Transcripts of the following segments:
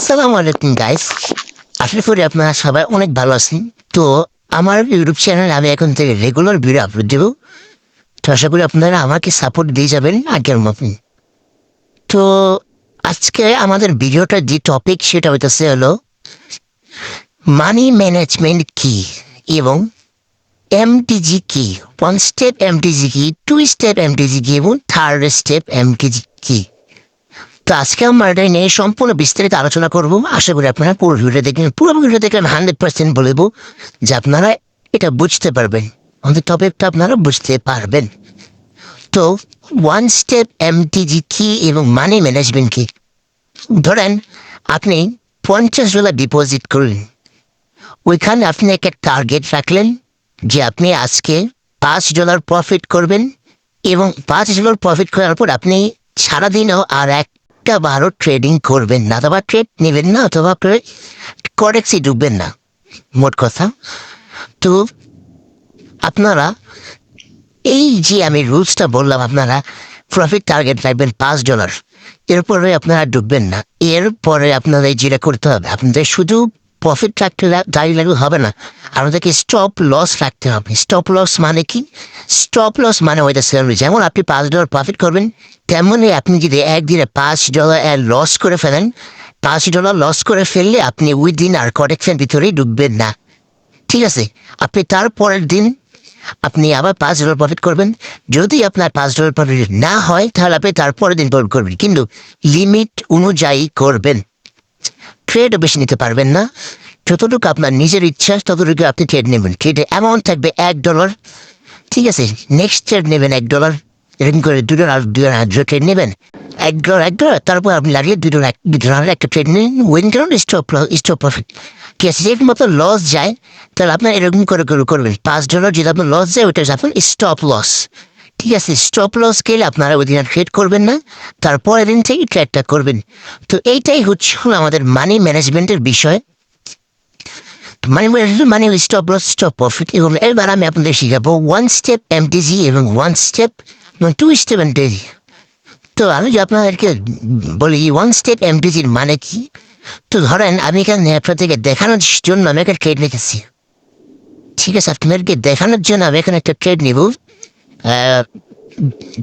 আসসালামু আলাইকুম গাইস। আশা করি আপনারা সবাই অনেক ভালো আছেন। তো আমার ইউটিউব চ্যানেলে আমি এখন থেকে রেগুলার ভিডিও আপলোড দেবো। তো আশা করি আপনারা আমাকে সাপোর্ট দিয়ে যাবেন আগের মতন। তো আজকে আমাদের ভিডিওটার যে টপিক সেটা হলো মানি ম্যানেজমেন্ট কি এবং এমটিজি কি, 1 স্টেপ এমটিজি কি, 2 স্টেপ এমটিজি কি এবং 3rd স্টেপ এমটিজি কি। তো আজকে আমরা এটা নিয়ে সম্পূর্ণ বিস্তারিত আলোচনা করবো। আশা করি আপনারা পুরো ভিডিও দেখবেন। পুরো ভিডিও দেখলে আমি 100% বলবো যে আপনারা এটা বুঝতে পারবেন, আমাদের টপিকটা আপনারা বুঝতে পারবেন। তো 1 স্টেপ এমটিজি কি এবং মানি ম্যানেজমেন্ট কি। ধরেন আপনি $50 ডিপোজিট করলেন, ওইখানে আপনি একটা টার্গেট রাখলেন যে আপনি আজকে $5 প্রফিট করবেন এবং $5 প্রফিট করার পর আপনি সারাদিনও আর একটা বারো ট্রেডিং করবেন না, অথবা ট্রেড নেবেন না, অথবা করেক্সি ডুববেন না, মোট কথা। তো আপনারা এই যে আমি রুলসটা বললাম, আপনারা প্রফিট টার্গেট রাখবেন $5, এরপরে আপনারা ডুববেন না। এরপরে আপনাদের যেটা করতে হবে, আপনাদের শুধু প্রফিট রাখতে দাঁড়িয়ে লাগলে হবে না, আপনাদেরকে স্টপ লস রাখতে হবে। স্টপ লস মানে কি? স্টপ লস মানে হইতেছে যেমন আপনি $5 প্রফিট করবেন, তেমনই আপনি যদি একদিনে $5 লস করে ফেলেন, $5 লস করে ফেললে আপনি ওই দিন আর করেকশন ভিতরেই ডুববেন না। ঠিক আছে? আপনি তারপরের দিন আপনি আবার $5 প্রফিট করবেন। যদি আপনার $5 প্রফিট না হয় তাহলে আপনি তারপরের দিন প্রফিট করবেন, কিন্তু লিমিট অনুযায়ী করবেন। ট্রেডও বেশি নিতে পারবেন না, যতটুকু আপনার নিজের ইচ্ছা ততটুকু আপনি ট্রেড নেবেন। ট্রেডে অ্যামাউন্ট থাকবে $1। ঠিক আছে? নেক্সট ট্রেড নেবেন $1, এরকম করে $2 ট্রেড নেবেন। $1, তারপর আপনি লাগিয়ে $2 একটা ট্রেড নিন, উইন করুন, স্টপ প্রফিট। ঠিক আছে? যেরকম মতো লস যায় তাহলে আপনার এরকম করে করবেন। $5 যদি আপনার লস যায় ওইটা আপনার স্টপ লস। ঠিক আছে? স্টপ লস গেলে আপনারা ওই দিন আর ট্রেড করবেন না, তারপরের দিন থেকে ট্রেডটা করবেন। তো এইটাই হচ্ছে আমাদের মানি ম্যানেজমেন্টের বিষয়। মানি ম্যানেজমেন্ট মানে স্টপ লস, স্টপ প্রফিট। এবং এবার আমি আপনাদের শিখাবো 1 স্টেপ এমটিজি এবং 2 স্টেপ এমটিজি। তো আমি যে আপনাদেরকে বলি 1 স্টেপ এমটিজির মানে কি। তো ধরেন আমি এখানে আপনাদেরকে দেখানোর জন্য আমি একটা ট্রেড লিখেছি। ঠিক আছে? আপনাদেরকে দেখানোর জন্য আমি এখানে একটা ট্রেড নিব।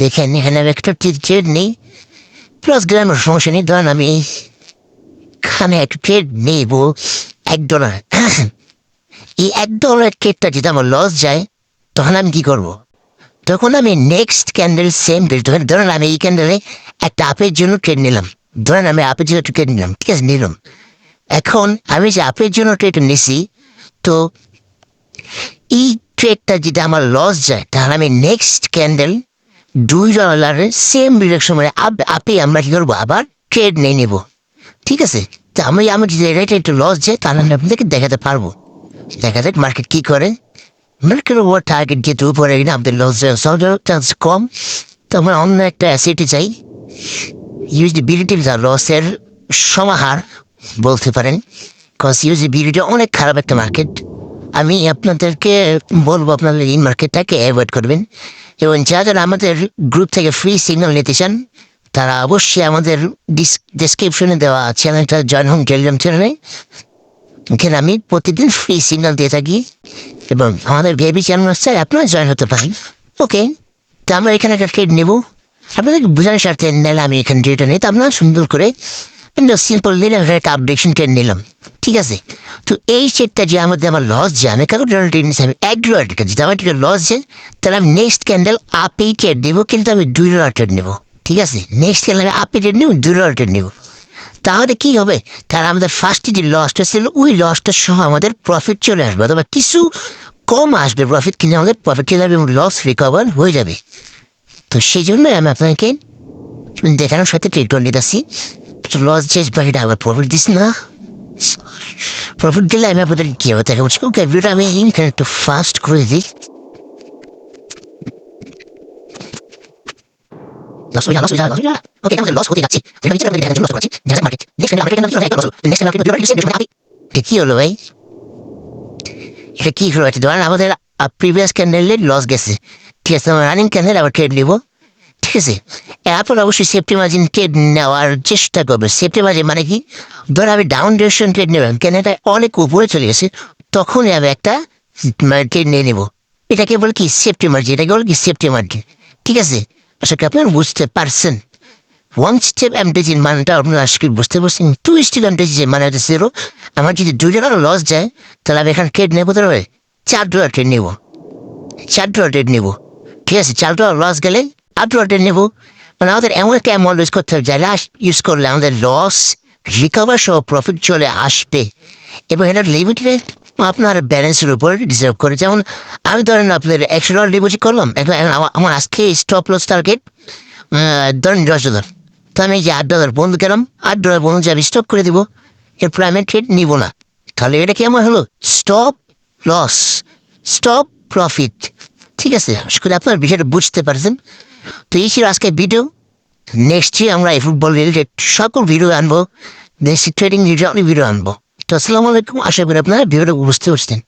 দেখেন এখানে আমি একটা ট্রেড নেই, প্লাস গ্রামের সমস্যা নেই। ধরেন আমি এখানে একটা ট্রেড নেব $1। এই $1 ট্রেডটা যদি আমার লস যায় তখন আমি কি করব? তখন আমি নেক্সট ক্যান্ডেল সেম ধরেন আমি এই ক্যান্ডেলে একটা আপের জন্য ট্রেড নিলাম। ধরেন আমি আপের জন্য ট্রেড নিলাম, ঠিক আছে? নিলাম। এখন আমি যে আপের জন্য ট্রেড নিছি, তো এই ট্রেডটা যদি আমার লস যায় তাহলে আমি নেক্সট ক্যান্ডেল $2 সেম ডিরেকশন মানে আপে আমরা কি করবো, আবার ট্রেড নিয়ে নেব। ঠিক আছে? তো আমি যদি রেটে একটু লস যায় তাহলে আমি আপনাদেরকে দেখাতে পারবো। দেখা যাক মার্কেট কি করে। মার্কেট ওভার টার্গেট যেহেতু উপরে কিনা আমাদের লস চান্স কম, তো আমরা অন্য একটা অ্যাসেটে চাই। ইউজিবিলিটি লসের সমাহার বলতে পারেন, কজ ইউজিবিলিটি অনেক খারাপ একটা মার্কেট। আমি আপনাদেরকে বলবো আপনাদের এই মার্কেটটাকে অ্যাভয়েড করবেন। এবং যারা আমাদের গ্রুপ থেকে ফ্রি সিগন্যাল নিতে চান তারা অবশ্যই আমাদের ডিসক্রিপশনে দেওয়া চ্যানেলটা জয়েন হন, টেলিগ্রাম চ্যানেলে। এখানে আমি প্রতিদিন ফ্রি সিগন্যাল দিয়ে থাকি এবং আমাদের বেবি চ্যানেল আছে, আপনারা জয়েন হতে পারেন। ওকে, তো আমরা এখানে একটা ট্রেড নেব। আপনাদেরকে বোঝানোর স্বার্থে নিলে আমি এখানে ট্রেডটা নিই। তো আপনারা সুন্দর করে সিম্পল নিলাম, একটা আপডেশন ট্রেড নিলাম। ঠিক আছে? তো এই ট্রেডটা যে আমার লস যায়, আমি কারো ট্রেড নিচ্ছি আমি $1 যদি আমার লস যায় তাহলে আমি নেক্সট ক্যান্ডেল আপেই ট্রেড নেবো, কিন্তু আমি $2 ট্রেড নেবো। ঠিক আছে? নেক্সট ক্যান্ডেল আপে ট্রেড নেব, $2 ট্রেড নেবো। তাহলে কি হবে? তাহলে আমাদের ফার্স্টে যে লসটা ছিল ওই লসটার সহ আমাদের প্রফিট চলে আসবে, অথবা কিছু কম আসবে প্রফিট, কিন্তু আমাদের প্রফিট চলে যাবে এবং লস রিকভার হয়ে যাবে। তো সেই জন্যই আমি আপনাকে দেখানোর সাথে ট্রেড করে নিতেছি। লস যে বাকিটা আবার প্রফিট দিস না, প্রফিট দিলে আমি আপনাদের কি হবে দেখা বলছি। ওকে, ভিডিওটা আমি এখানে একটু ফাস্ট করে দিই। ওকে, আমাদের লস হতে যাচ্ছে। কি হলো ভাই? এটা কি হলো? ধরেন আমাদের প্রিভিয়াস ক্যান্ডেলের লস গেছে। ঠিক আছে, আমরা রানিং ক্যান্ডেল আবার ট্রেড নিব। ঠিক আছে, এরপর অবশ্যই সেফটি মার্জিন ট্রেড নেওয়ার চেষ্টা করবে। সেফটি মার্জিন মানে কি, ধর আমি ডাউন ডিরেকশন ট্রেড নেবেন কেন, এটা অনেক উপরে চলে গেছে, তখনই আমি একটা ট্রেড নিয়ে নেবো। এটাকে বলে কি সেফটি মার্জিন, এটাকে বলে কি সেফটি মার্জিন। ঠিক আছে, আশা করি আপনারা বুঝতে পারছেন। ওয়ান স্টেপ অ্যামটেজিন মানটা আপনারা আজকে বুঝতে পারছেন। টু স্টেপ অ্যামটেজিন মানে হচ্ছে জিরো। আমার যদি $2 লস যায়, তাহলে আমি এখানে ট্রেড নেবো, তাহলে $4 ট্রেড নেবো, $4 ট্রেড নেবো। ঠিক আছে, $4 লস গেলে $8 ট্রেড নেবো। মানে আমাদের এমন একটা অ্যামাউন্ট ইউজ করতে হবে যারা ইউজ করলে আমাদের লস রিকভার সহ প্রফিট চলে আসবে, এবং এটা লিমিটে আপনার ব্যালেন্সের উপর ডিজার্ভ করে। যেমন আমি ধরেন আপনার $100 ডিপোজিট করলাম, এখন এখন আমার আজকে স্টপ লস টার্গেট ধরেন $10, তো আমি এই যে $8 বন্ধ গেলাম, $8 বন্ধ যাবে স্টপ করে দিব, এরপর আমি ট্রেড নিব না। তাহলে এটা কি আমার হলো স্টপ লস, স্টপ প্রফিট। ঠিক আছে, আশা করি আপনার বিষয়টা বুঝতে পারছেন। তো এই ছিল আজকে ভিডিও। নেক্সট আমরা এই ফুটবল রিলেটেড সকল ভিডিও আনবো, নেক্সট ট্রেডিং রিলেটেড ভিডিও আনবো। তো আসসালামু আলাইকুম, আশা করি আপনারা ভিডিওটা বুঝতে পারছেন।